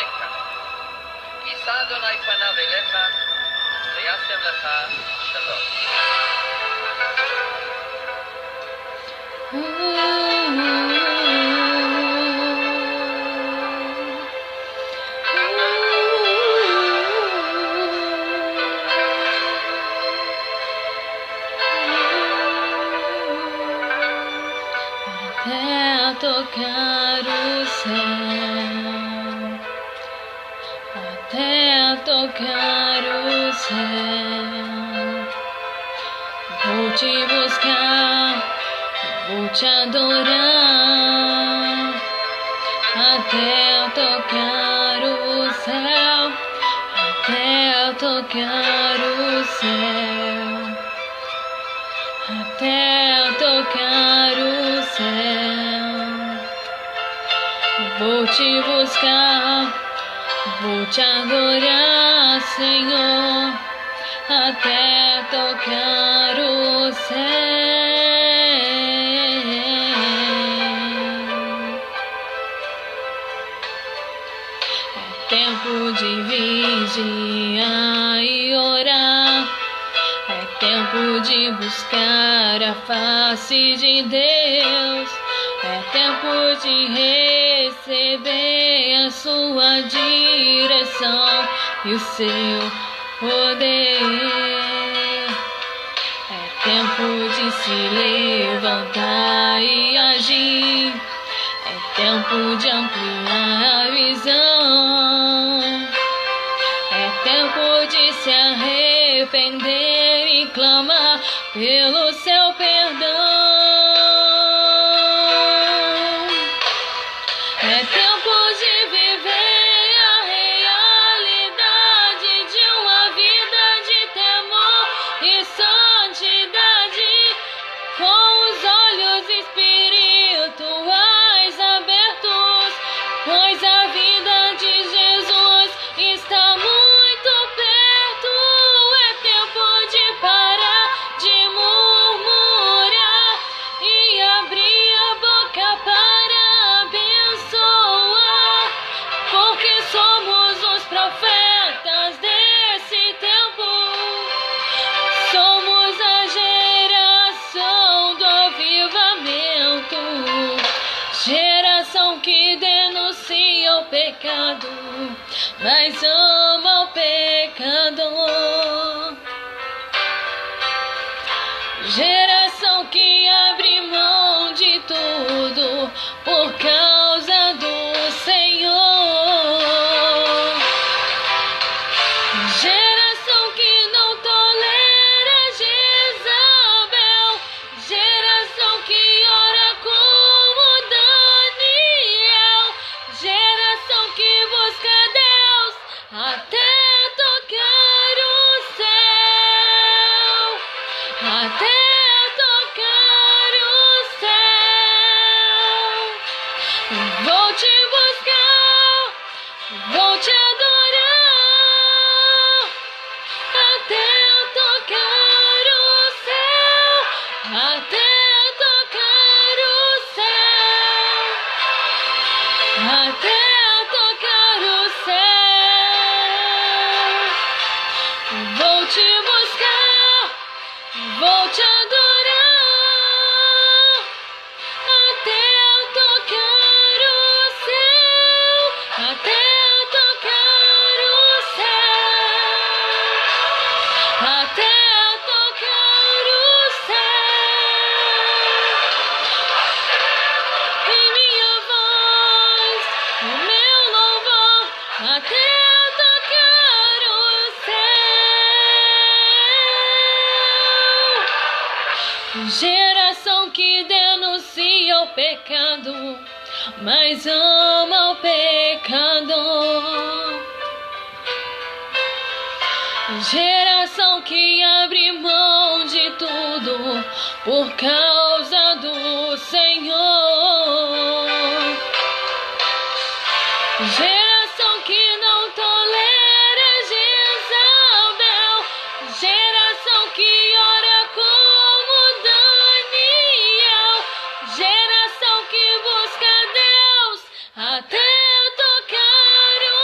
לפניך. יישא אדוני פניו אליך, וישם לך שלום. Até tocar o céu, até tocar o céu, vou te buscar, vou te adorar, até tocar o céu, até tocar o céu, até tocar o céu, vou te buscar, vou te adorar, Senhor, até tocar o céu. É tempo de vigiar e orar, é tempo de buscar a face de Deus, é tempo de receber a sua direção e o seu poder. É tempo de se levantar e agir, é tempo de ampliar a visão, é tempo de se arrepender e clamar pelo seu perdão. É tempo de viver a realidade de uma vida de temor e santidade, com os olhos espirituais abertos, pois a vida de Jesus está muito perto. É tempo de parar de murmurar e abrir a boca para abençoar, porque somos os profetas desse tempo, somos a geração do avivamento, geração que denuncia o pecado, mas ama o pecador, geração que abre mão de tudo por causa do Senhor, geração que não tolera Jezabel, geração que ora como Daniel, geração que busca Deus até tocar o céu, até tocar o céu. Vou te buscar, vou te adorar, até tocar o céu, até tocar o céu, até tocar o céu. Vou te buscar, vou te adorar, até tocar o céu, até tocar o céu, até tocar o céu. Em minha voz, o meu louvor, até tocar o céu. Geração que denuncia o pecado, mas ama o pecador, geração que abre mão de tudo por causa do Senhor, geração que não tolera Jezabel, geração que ora como Daniel, geração que busca Deus até tocar o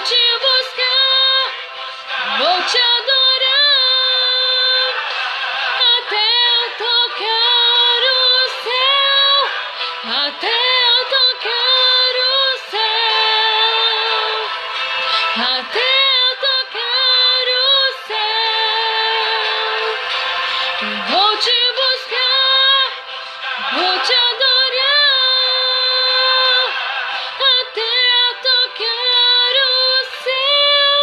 te buscar, vou te adorar, até eu tocar o céu, até eu tocar o céu, até eu tocar o céu. Vou te buscar, vou te adorar, até eu tocar o céu,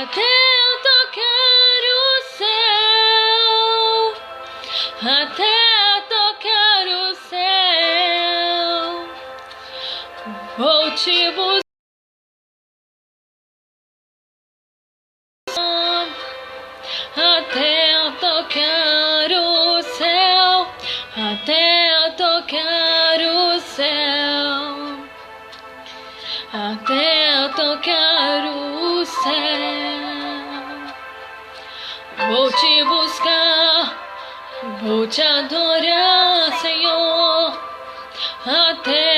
até eu tocar o céu, até eu tocar o céu. Vou te buscar, até eu tocar o céu, até eu tocar o céu, até eu tocar o céu. Vou te buscar, vou te adorar, Senhor, até